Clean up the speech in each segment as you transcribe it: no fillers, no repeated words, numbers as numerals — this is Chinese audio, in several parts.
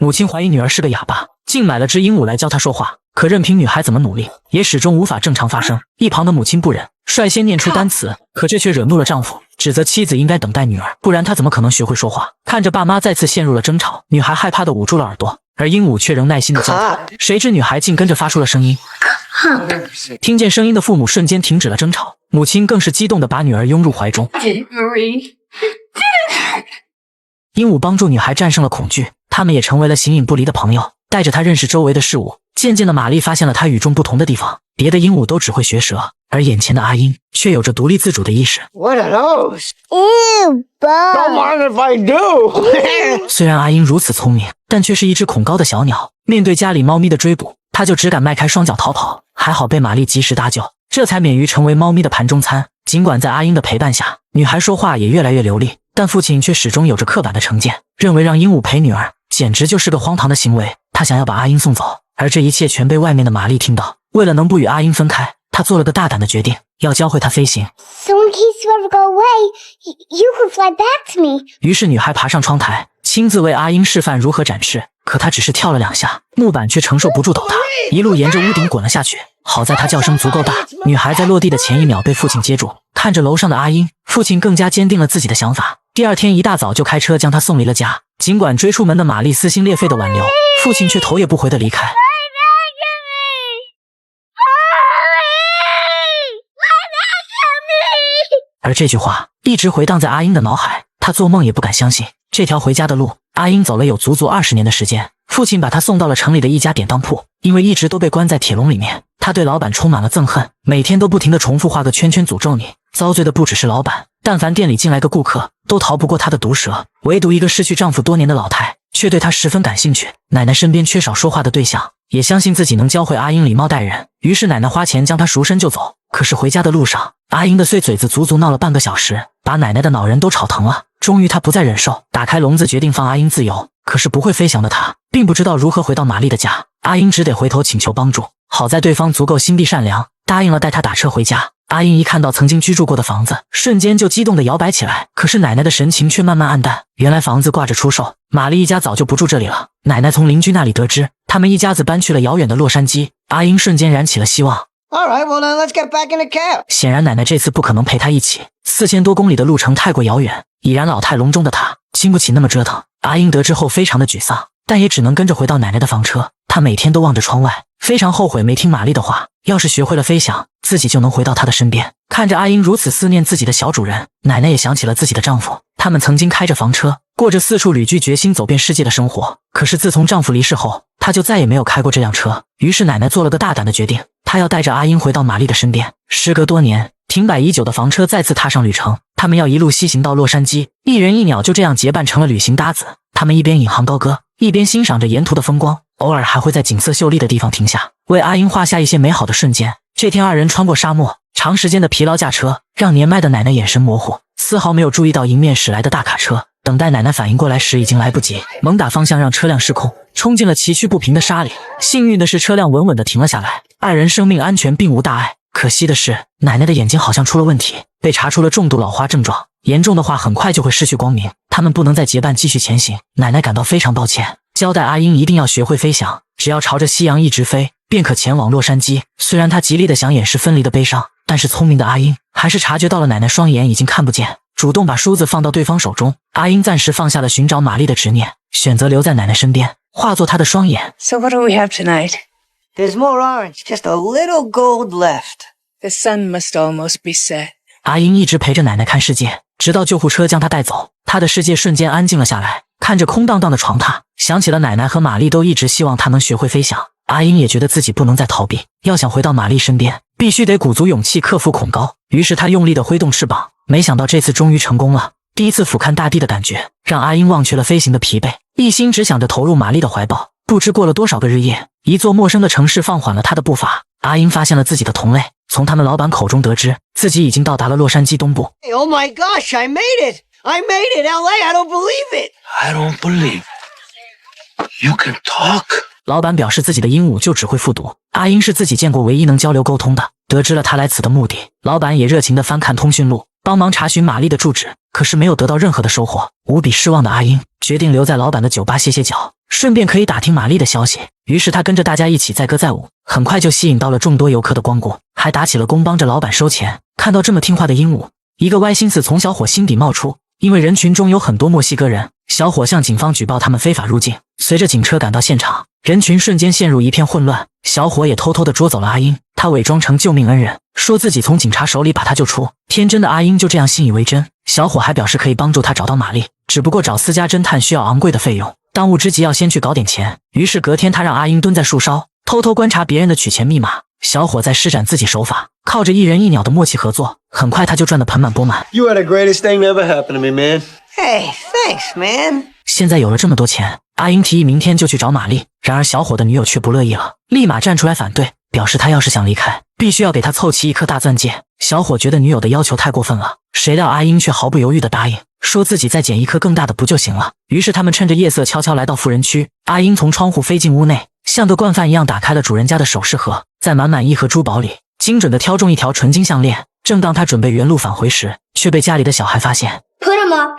母亲怀疑女儿是个哑巴，竟买了只鹦鹉来教她说话。可任凭女孩怎么努力，也始终无法正常发声。一旁的母亲不忍，率先念出单词，可这却惹怒了丈夫，指责妻子应该等待女儿，不然她怎么可能学会说话。看着爸妈再次陷入了争吵，女孩害怕地捂住了耳朵，而鹦鹉却仍耐心地教她。谁知女孩竟跟着发出了声音。听见声音的父母瞬间停止了争吵，母亲更是激动地把女儿拥入怀中。鹦鹉帮助女孩战胜了恐惧，他们也成为了形影不离的朋友，带着她认识周围的事物。渐渐的，玛丽发现了她与众不同的地方，别的鹦鹉都只会学舌，而眼前的阿英却有着独立自主的意识。What are those? Ew, Don't mind if I do. 虽然阿英如此聪明，但却是一只恐高的小鸟，面对家里猫咪的追捕，她就只敢迈开双脚逃跑，还好被玛丽及时搭救，这才免于成为猫咪的盘中餐。尽管在阿英的陪伴下，女孩说话也越来越流利，但父亲却始终有着刻板的成见，认为让鹦鹉陪女儿简直就是个荒唐的行为。他想要把阿英送走，而这一切全被外面的玛丽听到。为了能不与阿英分开，他做了个大胆的决定，要教会她飞行。 So in case you ever go away, you can fly back to me. 于是女孩爬上窗台，亲自为阿英示范如何展翅。可她只是跳了2下，木板却承受不住倒塌，一路沿着屋顶滚了下去。好在她叫声足够大，女孩在落地的前一秒被父亲接住。看着楼上的阿英，父亲更加坚定了自己的想法。第二天一大早就开车将她送离了家。尽管追出门的玛丽撕心裂肺的挽留，父亲却头也不回的离开。而这句话一直回荡在阿英的脑海，她做梦也不敢相信，这条回家的路，阿英走了有足足20年的时间。父亲把她送到了城里的一家典当铺，因为一直都被关在铁笼里面，她对老板充满了憎恨，每天都不停地重复画个圈圈诅咒你。遭罪的不只是老板，但凡店里进来个顾客，都逃不过她的毒舌。唯独一个失去丈夫多年的老太，却对她十分感兴趣。奶奶身边缺少说话的对象，也相信自己能教会阿英礼貌待人，于是奶奶花钱将她赎身就走。可是回家的路上，阿英的碎嘴子足足闹了半个小时，把奶奶的脑仁都吵疼了。终于她不再忍受，打开笼子决定放阿英自由。可是不会飞翔的她，并不知道如何回到玛丽的家，阿英只得回头请求帮助。好在对方足够心地善良，答应了带她打车回家。阿英一看到曾经居住过的房子，瞬间就激动地摇摆起来。可是奶奶的神情却慢慢暗淡，原来房子挂着出售，玛丽一家早就不住这里了。奶奶从邻居那里得知，他们一家子搬去了遥远的洛杉矶。阿英瞬间燃起了希望。All right, well then let's get back in the cab. 显然奶奶这次不可能陪她一起，4000多公里的路程太过遥远，已然老态龙钟的她经不起那么折腾。阿英得知后非常的沮丧，但也只能跟着回到奶奶的房车。她每天都望着窗外，非常后悔没听玛丽的话，要是学会了飞翔，自己就能回到她的身边。看着阿英如此思念自己的小主人，奶奶也想起了自己的丈夫，他们曾经开着房车，过着四处旅居、决心走遍世界的生活。可是自从丈夫离世后，她就再也没有开过这辆车。于是奶奶做了个大胆的决定，她要带着阿英回到玛丽的身边。时隔多年，停摆已久的房车再次踏上旅程，他们要一路西行到洛杉矶，一人一鸟就这样结伴成了旅行搭子。他们一边引吭高歌，一边欣赏着沿途的风光，偶尔还会在景色秀丽的地方停下，为阿英画下一些美好的瞬间。这天二人穿过沙漠，长时间的疲劳驾车让年迈的奶奶眼神模糊，丝毫没有注意到迎面驶来的大卡车。等待奶奶反应过来时，已经来不及，猛打方向让车辆失控，冲进了崎岖不平的沙里。幸运的是，车辆稳稳地停了下来，二人生命安全，并无大碍。可惜的是，奶奶的眼睛好像出了问题，被查出了重度老花症状，严重的话很快就会失去光明。他们不能再结伴继续前行，奶奶感到非常抱歉，交代阿英一定要学会飞翔，只要朝着夕阳一直飞，便可前往洛杉矶。虽然她极力的想掩饰分离的悲伤，但是聪明的阿英还是察觉到了奶奶双眼已经看不见，主动把梳子放到对方手中。阿英暂时放下了寻找玛丽的执念，选择留在奶奶身边，化作她的双眼。 So what do we have tonight? There's more orange, just a little gold left. The sun must almost be set. 阿英一直陪着奶奶看世界，直到救护车将她带走，她的世界瞬间安静了下来。看着空荡荡的床榻，想起了奶奶和玛丽都一直希望她能学会飞翔。阿英也觉得自己不能再逃避，要想回到玛丽身边，必须得鼓足勇气克服恐高。于是她用力地挥动翅膀，没想到这次终于成功了。第一次俯瞰大地的感觉，让阿英忘却了飞行的疲惫，一心只想着投入玛丽的怀抱。不知过了多少个日夜，一座陌生的城市放缓了她的步伐。阿英发现了自己的同类，从他们老板口中得知，自己已经到达了洛杉矶东部。Hey, oh my gosh, I made it! I made it, LA! I don't believe it! I don't believe it. You can talk. 老板表示自己的鹦鹉就只会复读，阿英是自己见过唯一能交流沟通的。得知了他来此的目的，老板也热情地翻看通讯录，帮忙查询玛丽的住址，可是没有得到任何的收获。无比失望的阿英决定留在老板的酒吧歇歇脚，顺便可以打听玛丽的消息。于是他跟着大家一起载歌载舞，很快就吸引到了众多游客的光顾，还打起了工帮着老板收钱。看到这么听话的鹦鹉，一个歪心思从小伙心底冒出，因为人群中有很多墨西哥人，小伙向警方举报他们非法入境。随着警车赶到现场，人群瞬间陷入一片混乱，小伙也偷偷地捉走了阿英。他伪装成救命恩人，说自己从警察手里把他救出。天真的阿英就这样信以为真，小伙还表示可以帮助他找到玛丽，只不过找私家侦探需要昂贵的费用，当务之急要先去搞点钱。于是隔天他让阿英蹲在树梢，偷偷观察别人的取钱密码。小伙在施展自己手法，靠着一人一鸟的默契合作，很快他就赚得盆满钵满。 You are the greatest thing that ever happened to me, man. Hey, thanks, man. 现在有了这么多钱，阿英提议明天就去找玛丽，然而小伙的女友却不乐意了，立马站出来反对，表示他要是想离开，必须要给他凑齐一颗大钻戒。小伙觉得女友的要求太过分了，谁料阿英却毫不犹豫地答应，说自己再捡一颗更大的不就行了。于是他们趁着夜色悄悄来到富人区，阿英从窗户飞进屋内，像个惯犯一样打开了主人家的首饰盒，在满满一盒珠宝里精准地挑中一条纯金项链。正当他准备原路返回时，却被家里的小孩发现。 Put him up.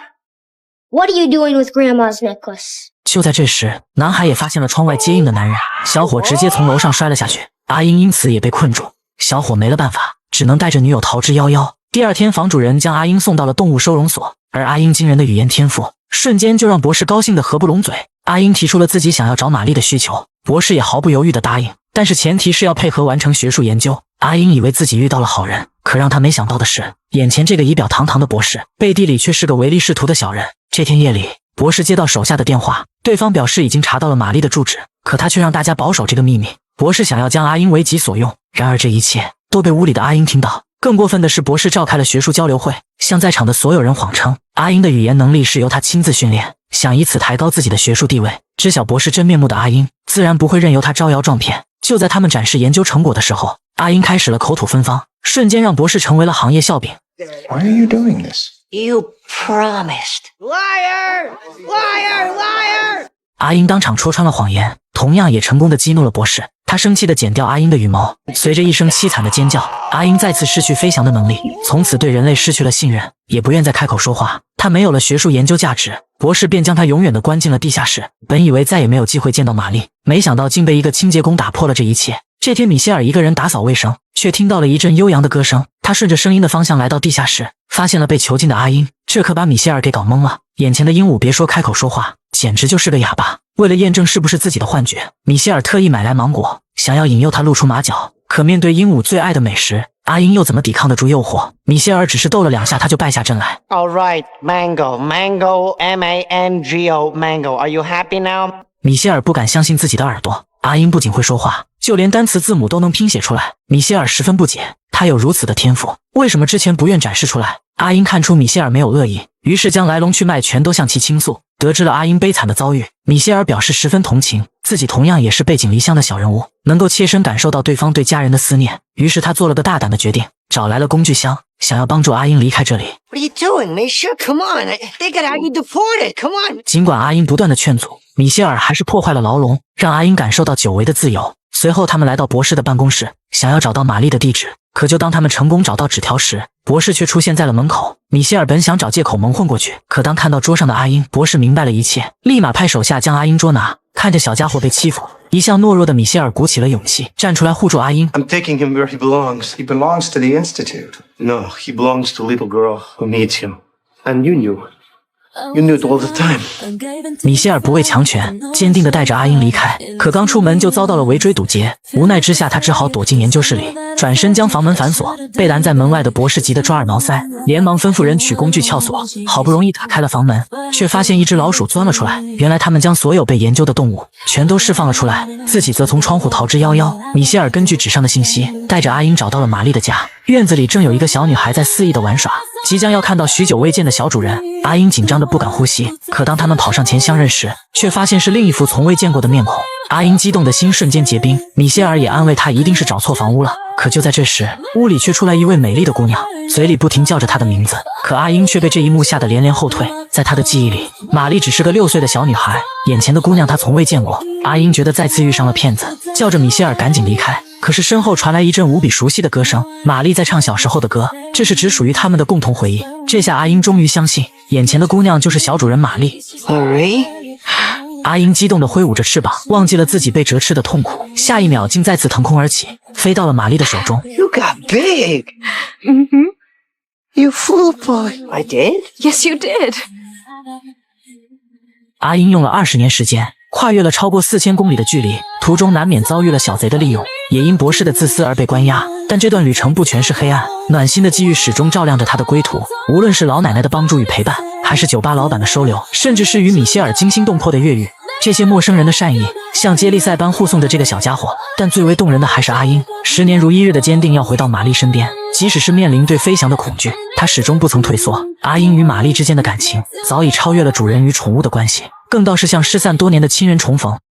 What are you doing with Grandma's necklace? 就在这时，男孩也发现了窗外接应的男人，小伙直接从楼上摔了下去，阿英因此也被困住。小伙没了办法，只能带着女友逃之夭夭。第二天，房主人将阿英送到了动物收容所，而阿英惊人的语言天赋，瞬间就让博士高兴得合不拢嘴。阿英提出了自己想要找玛丽的需求，博士也毫不犹豫地答应，但是前提是要配合完成学术研究。阿英以为自己遇到了好人，可让他没想到的是，眼前这个仪表堂堂的博士，背地里却是个唯利是图的小人。这天夜里，博士接到手下的电话，对方表示已经查到了玛丽的住址，可他却让大家保守这个秘密。博士想要将阿英为己所用，然而这一切都被屋里的阿英听到。更过分的是，博士召开了学术交流会，向在场的所有人谎称阿英的语言能力是由他亲自训练，想以此抬高自己的学术地位。知晓博士真面目的阿英自然不会任由他招摇撞骗。就在他们展示研究成果的时候，阿英开始了口吐芬芳，瞬间让博士成为了行业笑柄。 Why are you doing this? You promised. Liar! Liar! Liar! 阿英当场戳穿了谎言，同样也成功的激怒了博士。他生气地剪掉阿英的羽毛，随着一声凄惨的尖叫，阿英再次失去飞翔的能力，从此对人类失去了信任，也不愿再开口说话。他没有了学术研究价值，博士便将他永远地关进了地下室。本以为再也没有机会见到玛丽，没想到竟被一个清洁工打破了这一切。这天，米歇尔一个人打扫卫生，却听到了一阵悠扬的歌声。他顺着声音的方向来到地下室，发现了被囚禁的阿英，这可把米歇尔给搞懵了。眼前的鹦鹉别说开口说话，简直就是个哑巴。为了验证是不是自己的幻觉，米歇尔特意买来芒果，想要引诱他露出马脚。可面对鹦鹉最爱的美食，阿英又怎么抵抗得住诱惑？米歇尔只是斗了2下，他就败下阵来。 All right, mango, mango, mango, mango. Are you happy now? 米歇尔不敢相信自己的耳朵，阿英不仅会说话，就连单词字母都能拼写出来。米歇尔十分不解，他有如此的天赋，为什么之前不愿展示出来？阿英看出米歇尔没有恶意，于是将来龙去脉全都向其倾诉。得知了阿英悲惨的遭遇，米歇尔表示十分同情，自己同样也是背井离乡的小人物，能够切身感受到对方对家人的思念。于是他做了个大胆的决定，找来了工具箱，想要帮助阿英离开这里。 What are you doing, Misha? Come on. They could have you deported. Come on. 尽管阿英不断的劝阻，米歇尔还是破坏了牢笼，让阿英感受到久违的自由。随后他们来到博士的办公室，想要找到玛丽的地址。可就当他们成功找到纸条时，博士却出现在了门口。米歇尔本想找借口蒙混过去，可当看到桌上的阿英，博士明白了一切，立马派手下将阿英捉拿。看着小家伙被欺负，一向懦弱的米歇尔鼓起了勇气，站出来护住阿英。 I'm taking him where he belongs. He belongs to the Institute. No, he belongs to a little girl who needs him. And you knew. You knew it all the time. 米歇尔不畏强权，坚定地带着阿英离开。可刚出门就遭到了围追堵截，无奈之下，他只好躲进研究室里，转身将房门反锁。被拦在门外的博士急得抓耳挠腮，连忙吩咐人取工具撬锁。好不容易打开了房门，却发现一只老鼠钻了出来。原来他们将所有被研究的动物全都释放了出来，自己则从窗户逃之夭夭。米歇尔根据纸上的信息，带着阿英找到了玛丽的家。院子里正有一个小女孩在肆意的玩耍，即将要看到许久未见的小主人。阿英紧张的不敢呼吸，可当他们跑上前相认时，却发现是另一副从未见过的面孔。阿英激动的心瞬间结冰，米歇尔也安慰她一定是找错房屋了。可就在这时，屋里却出来一位美丽的姑娘，嘴里不停叫着她的名字。可阿英却被这一幕吓得连连后退。在她的记忆里，玛丽只是个6岁的小女孩，眼前的姑娘她从未见过。阿英觉得再次遇上了骗子，叫着米歇尔赶紧离开。可是身后传来一阵无比熟悉的歌声，玛丽在唱小时候的歌，这是只属于他们的共同回忆。这下阿英终于相信眼前的姑娘就是小主人玛丽。 Marie? 阿英激动地挥舞着翅膀，忘记了自己被折翅的痛苦，下一秒竟再次腾空而起，飞到了玛丽的手中。 You got big. You flew, boy. I did? Yes, you did. 阿英用了20年时间，跨越了超过4000公里的距离，途中难免遭遇了小贼的利用，也因博士的自私而被关押。但这段旅程不全是黑暗，暖心的机遇始终照亮着他的归途。无论是老奶奶的帮助与陪伴，还是酒吧老板的收留，甚至是与米歇尔惊心动魄的越狱，这些陌生人的善意像接力赛般护送着这个小家伙。但最为动人的还是阿英10年如一日的坚定要回到玛丽身边，即使是面临对飞翔的恐惧，他始终不曾退缩。阿英与玛丽之间的感情早已超越了主人与宠物的关系，更倒是像失散多年的亲人重逢。